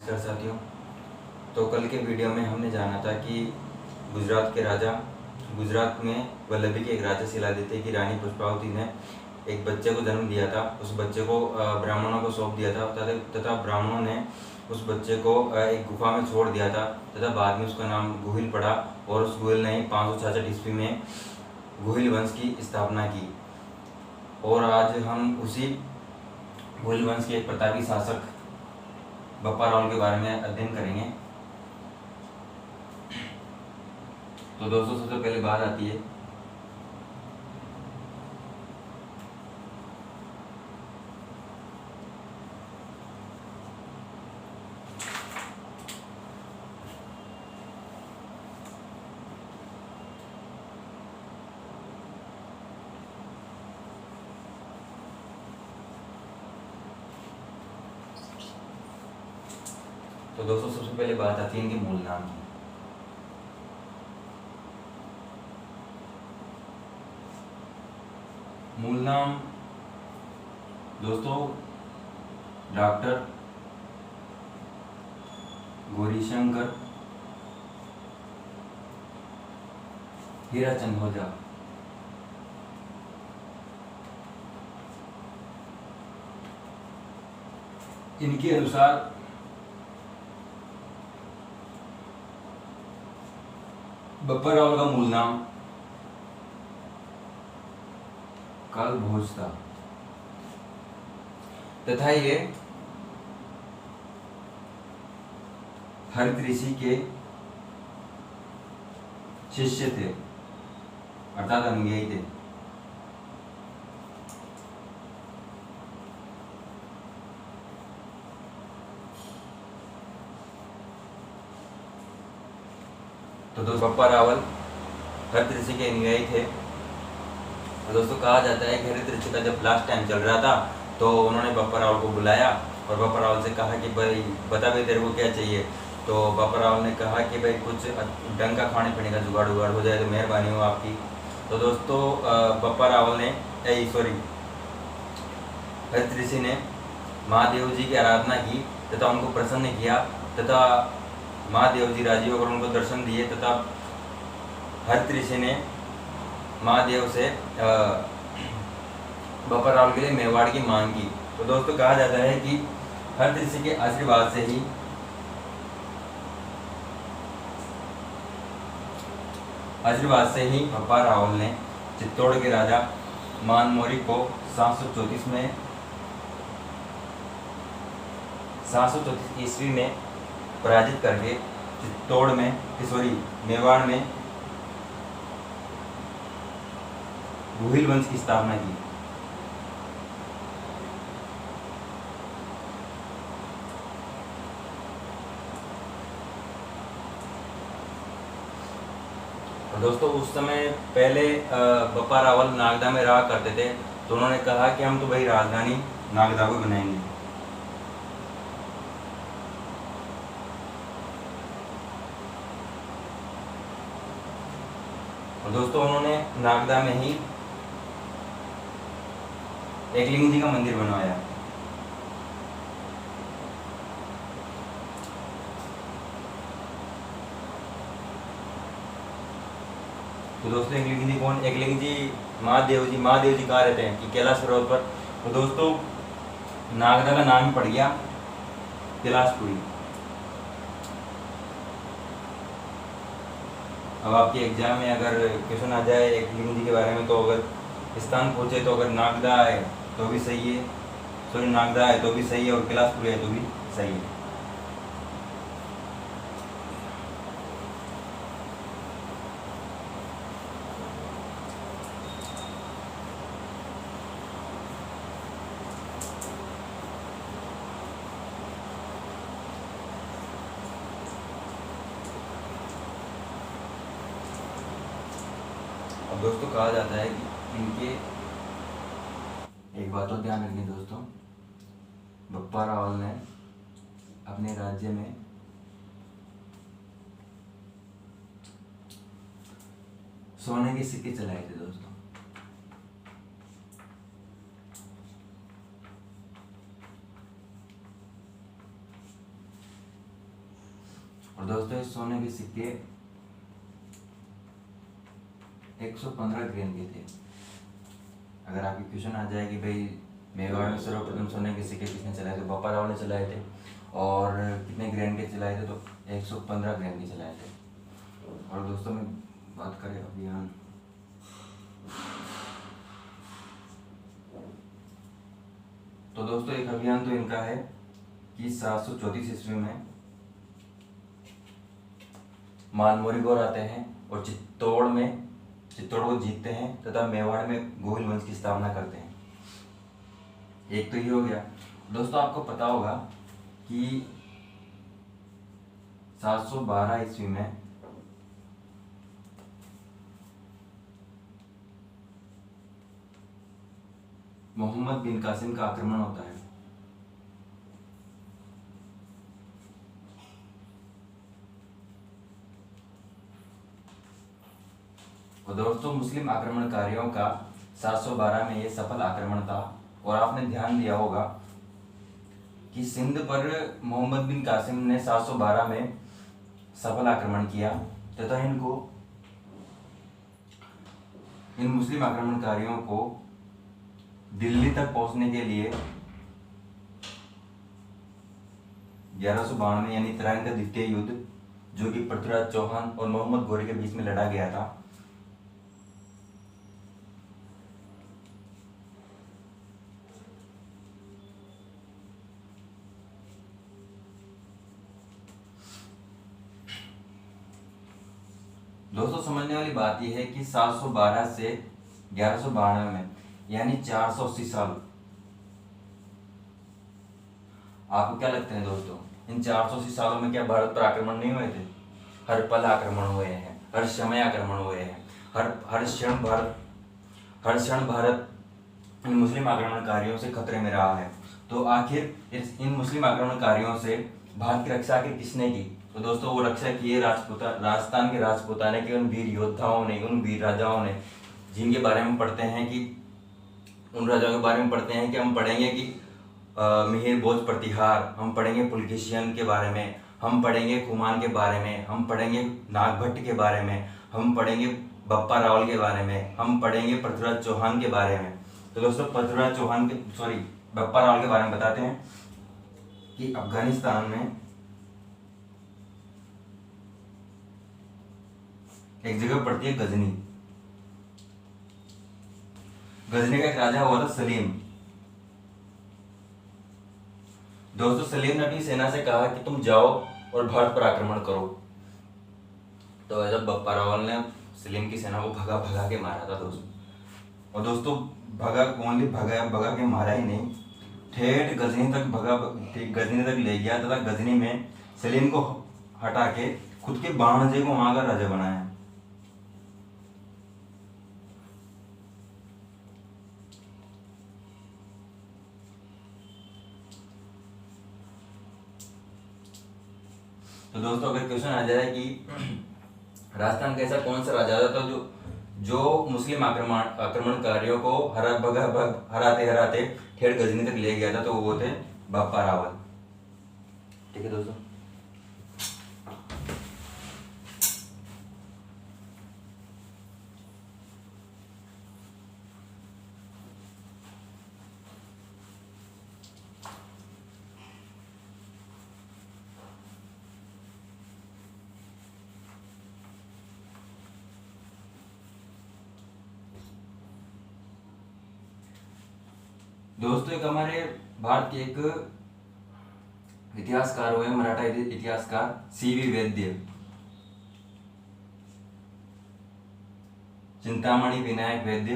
Sir साथियों, तो कल के वीडियो में हमने जाना था कि गुजरात में वल्लभी के एक राजा शिलादित्य की रानी पुष्पावती ने एक बच्चे को जन्म दिया था। उस बच्चे को ब्राह्मणों को सौंप दिया था तथा ब्राह्मणों ने उस बच्चे को एक गुफा में छोड़ दिया था तथा बाद में उसका नाम गुहिल पड़ा और उस गुहिल ने 566 ईस्वी में गुहिल वंश की स्थापना की। और आज हम उसी गुहिल वंश के एक प्रतापी शासक बप्पा रावल के बारे में अध्ययन करेंगे। तो दोस्तों, सबसे पहले बात आती है सबसे पहले बात आती है इनके मूल नाम की। मूल नाम दोस्तों डॉक्टर गौरीशंकर हीराचंद ओझा। इनके अनुसार बप्पा रावल का मूल नाम कालभोज था तथा ये हरित ऋषि के शिष्य थे अर्थात अनुयायी थे। तो दोस्तों, बप्पा रावल हरित ऋषि के अनुयायी थे। तो दोस्तों, कहा जाता है कि हरित ऋषि का जब लास्ट टाइम चल रहा था तो उन्होंने बप्पा रावल को बुलाया और बप्पा रावल से कहा कि भाई बता भाई तेरे को क्या चाहिए। तो बप्पा रावल ने कहा कि भाई कुछ ढंग का खाने पीने का जुगाड़ हो जाए तो मेहरबानी हो आपकी। तो दोस्तों, बप्पा रावल ने हरित ऋषि ने महादेव जी की आराधना की तथा उनको प्रसन्न किया तथा महादेव जी राजी होकर उनको दर्शन दिए तथा हरित ऋषि ने महादेव से बप्पा रावल के लिए मेवाड़ की मांग की। तो दोस्तों, कहा जाता है कि हरित ऋषि के आशीर्वाद से ही बप्पा रावल ने चित्तौड़ के राजा मानमोरी को 734 ईस्वी में पराजित करके मेवाड़ में गुहिल वंश की स्थापना की। दोस्तों, उस समय पहले बप्पा रावल नागदा में रहा करते थे तो उन्होंने कहा कि हम तो भाई राजधानी नागदा को बनाएंगे। और दोस्तों, उन्होंने नागदा में ही एकलिंग जी का मंदिर बनवाया। तो दोस्तों, एकलिंग जी कौन? एकलिंग जी महादेव जी कहाँ रहते हैं कि कैलाश पर्वत पर। तो दोस्तों, नागदा का नाम ही पड़ गया कैलाशपुरी। अब आपके एग्जाम में अगर क्वेश्चन आ जाए एकलिंग जी के बारे में तो अगर स्थान पूछे तो अगर नागदा है तो भी सही है, नागदा है तो भी सही है और कैलाशपुरी है तो भी सही है। अब दोस्तों, कहा जाता है कि इनके एक बात तो ध्यान रखिए दोस्तों, बप्पा रावल ने अपने राज्य में सोने के सिक्के चलाए थे दोस्तों। और दोस्तों इस सोने के सिक्के 115 ग्राम के थे। अगर आपकी क्वेश्चन आ जाए कि भाई मेवाड़ में सर्वप्रथम सोने के सिक्के किसने चलाए, तो बापा राव ने चलाए थे। और कितने ग्राम के चलाए थे, तो 115 ग्राम के चलाए थे। और दोस्तों में बात करें अभियान, तो दोस्तों एक अभियान तो इनका है कि 734 ईस्वी में मानमोरी गौर आते हैं और चित्तौड़ को जीतते हैं तथा मेवाड़ में गोहिल वंश की स्थापना करते हैं। एक तो ये हो गया। दोस्तों आपको पता होगा कि 712 ईस्वी में मोहम्मद बिन कासिम का आक्रमण होता है। और दोस्तों मुस्लिम आक्रमणकारियों का 712 में ये सफल आक्रमण था। और आपने ध्यान दिया होगा कि सिंध पर मोहम्मद बिन कासिम ने 712 में सफल आक्रमण किया तथा इन मुस्लिम आक्रमणकारियों को दिल्ली तक पहुंचने के लिए 1192 यानी तराइन का द्वितीय युद्ध, जो कि पृथ्वीराज चौहान और मोहम्मद घोरी के बीच में लड़ा गया था, दोस्तों समझने वाली बात यह है कि 712 से 1192 में यानी 480 साल। आपको क्या लगता है दोस्तों, इन 480 सालों में क्या भारत पर आक्रमण नहीं हुए थे? हर पल आक्रमण हुए हैं, हर समय आक्रमण हुए हैं, हर क्षण भारत इन मुस्लिम आक्रमणकारियों से खतरे में रहा है। तो आखिर इन मुस्लिम आक्रमणकारियों से भारत की रक्षा आखिर किसने की? तो दोस्तों वो रक्षा की है राजस्थान के राजपूताने के उन वीर योद्धाओं ने, उन वीर राजाओं ने, जिनके बारे में पढ़ते हैं कि उन राजाओं के बारे में पढ़ते हैं कि हम पढ़ेंगे कि मिहिर भोज प्रतिहार, हम पढ़ेंगे पुलकेशियन के बारे में, हम पढ़ेंगे कुमान के बारे में, हम पढ़ेंगे नागभट्ट के बारे में, हम पढ़ेंगे बप्पा रावल के बारे में, हम पढ़ेंगे पृथ्वीराज चौहान के बारे में। तो दोस्तों बप्पा रावल के बारे में बताते हैं कि अफगानिस्तान में एक जगह पड़ती है गजनी। गजनी का एक राजा हुआ था सलीम। दोस्तों सलीम ने अपनी सेना से कहा कि तुम जाओ और भारत पर आक्रमण करो। तो जब बप्पा रावल ने सलीम की सेना को भगा भगा के मारा था दोस्तों, और दोस्तों भगा के मारा ही नहीं, ठेठ गजनी तक ले गया तथा गजनी में सलीम को हटा के खुद के भाणजे को वहां का राजा बनाया। तो दोस्तों अगर क्वेश्चन आ जाए कि राजस्थान का ऐसा कौन सा राजा था जो मुस्लिम आक्रमणकारियों को हराते ठेठ गजनी तक ले गया था, तो वो थे बप्पा रावल। ठीक है दोस्तों। दोस्तों एक हमारे भारत के एक इतिहासकार हुए, मराठा इतिहासकार सीवी वैद्य, चिंतामणि विनायक वैद्य।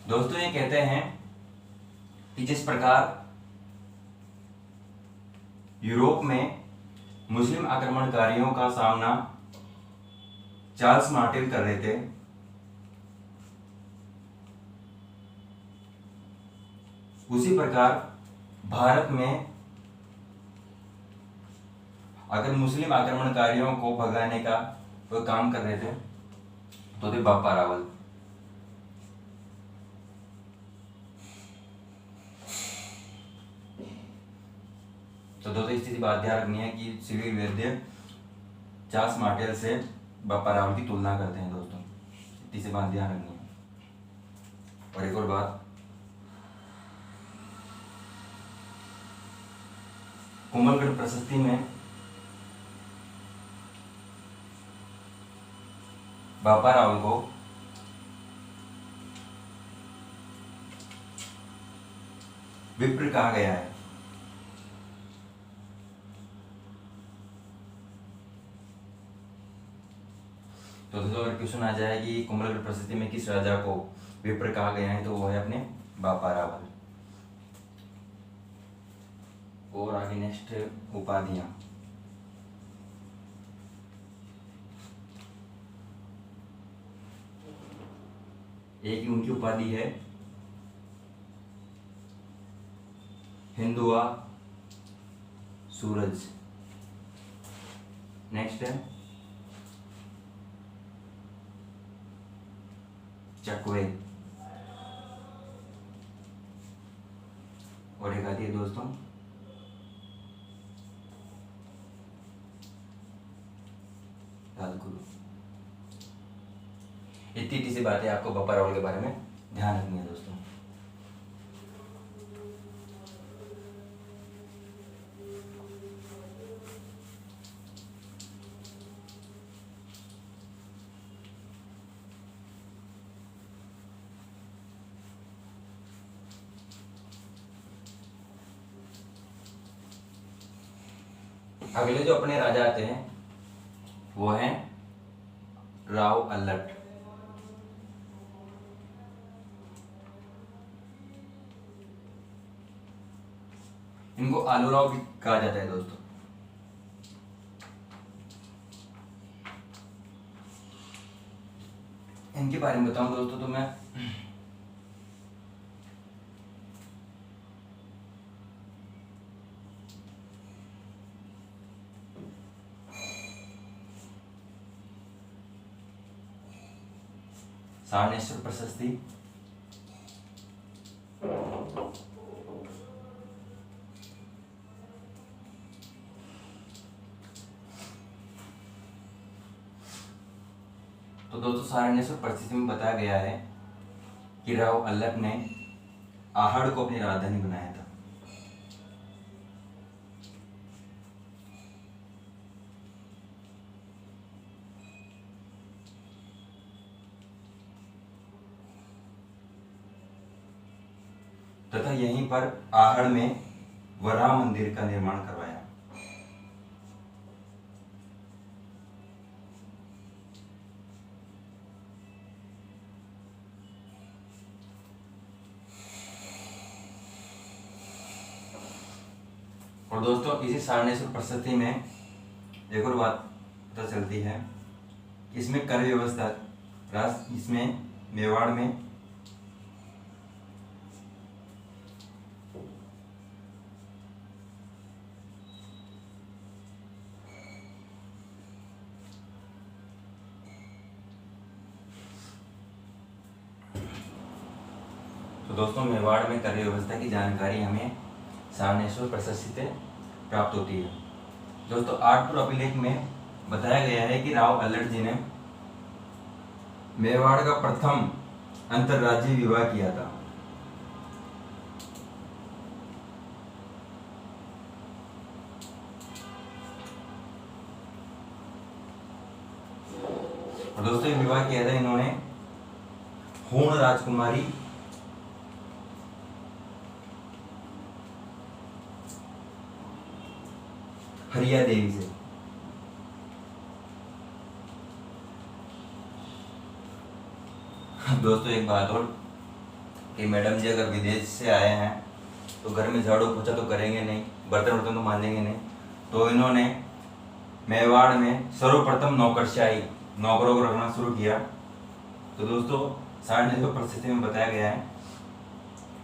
दोस्तों ये कहते हैं कि जिस प्रकार यूरोप में मुस्लिम आक्रमणकारियों का सामना चार्ल्स मार्टिन कर रहे थे, उसी प्रकार भारत में अगर मुस्लिम आक्रमणकारियों को भगाने का कोई काम कर रहे थे तो थे बापा रावल। तो दोस्तों इस चीज की बात ध्यान रखनी है कि सिविल वैद्य चार्ल्स मार्टेल से बापा रावल की तुलना करते हैं दोस्तों, इतनी सी बात ध्यान रखनी है। और एक और बात, कोमलगढ़ प्रशस्ति में बापा रावल को विप्र कहा गया है। तो दोस्तों अगर क्वेश्चन आ जाए कि कोमलगढ़ प्रशस्ति में किस राजा को विप्र कहा गया है, तो वो है अपने बापा रावल। और आगे नेक्स्ट उपाधियां। एक उनकी उपाधि है हिंदुआ सूरज। नेक्स्ट है चकवे। और एक आती है दोस्तों राजगुरु। इतनी सी बातें आपको बापा रावल के बारे में ध्यान रखनी है दोस्तों। अगले जो अपने राजा आते हैं वो हैं राव अल्लट। इनको आलूराव भी कहा जाता है दोस्तों। इनके बारे में बताऊं दोस्तों तो मैं सारणेश्वर प्रशस्ति, तो दोस्तों सारणेश्वर प्रशस्ति में बताया गया है कि राव अल्लट ने आहड़ को अपनी राजधानी बनाया था। तथा यहीं पर आहड़ में वराह मंदिर का निर्माण करवाया। और दोस्तों इसी सारणेश्वर प्रशस्ति में एक और बात पता चलती है कि इसमें कर व्यवस्था इसमें मेवाड़ में तो दोस्तों मेवाड़ में कर व्यवस्था की जानकारी हमें सारणेश्वर प्रशस्ति से प्राप्त होती है। दोस्तों 8 अभिलेख में बताया गया है कि राव अल्लट जी ने मेवाड़ का प्रथम अंतरराज्यीय विवाह किया था। और दोस्तों ये विवाह किया था इन्होंने हूण राजकुमारी हरिया देवी से। दोस्तों एक बात और कि मैडम जी अगर विदेश से आए हैं तो घर में झाड़ू पोछा तो करेंगे नहीं, बर्तन वर्तन तो मांजेंगे नहीं, तो इन्होंने मेवाड़ में सर्वप्रथम नौकरों को रखना शुरू किया। तो दोस्तों सारणेश्वर प्रशस्ति में बताया गया है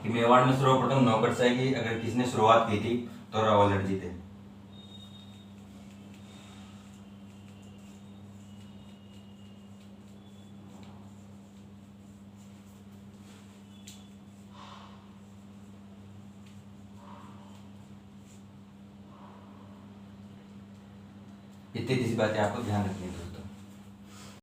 कि मेवाड़ में सर्वप्रथम नौकरशाही की अगर किसने शुरुआत की थी तो राव अल्लट जी थे। इतनी सी बातें आपको ध्यान रखनी है।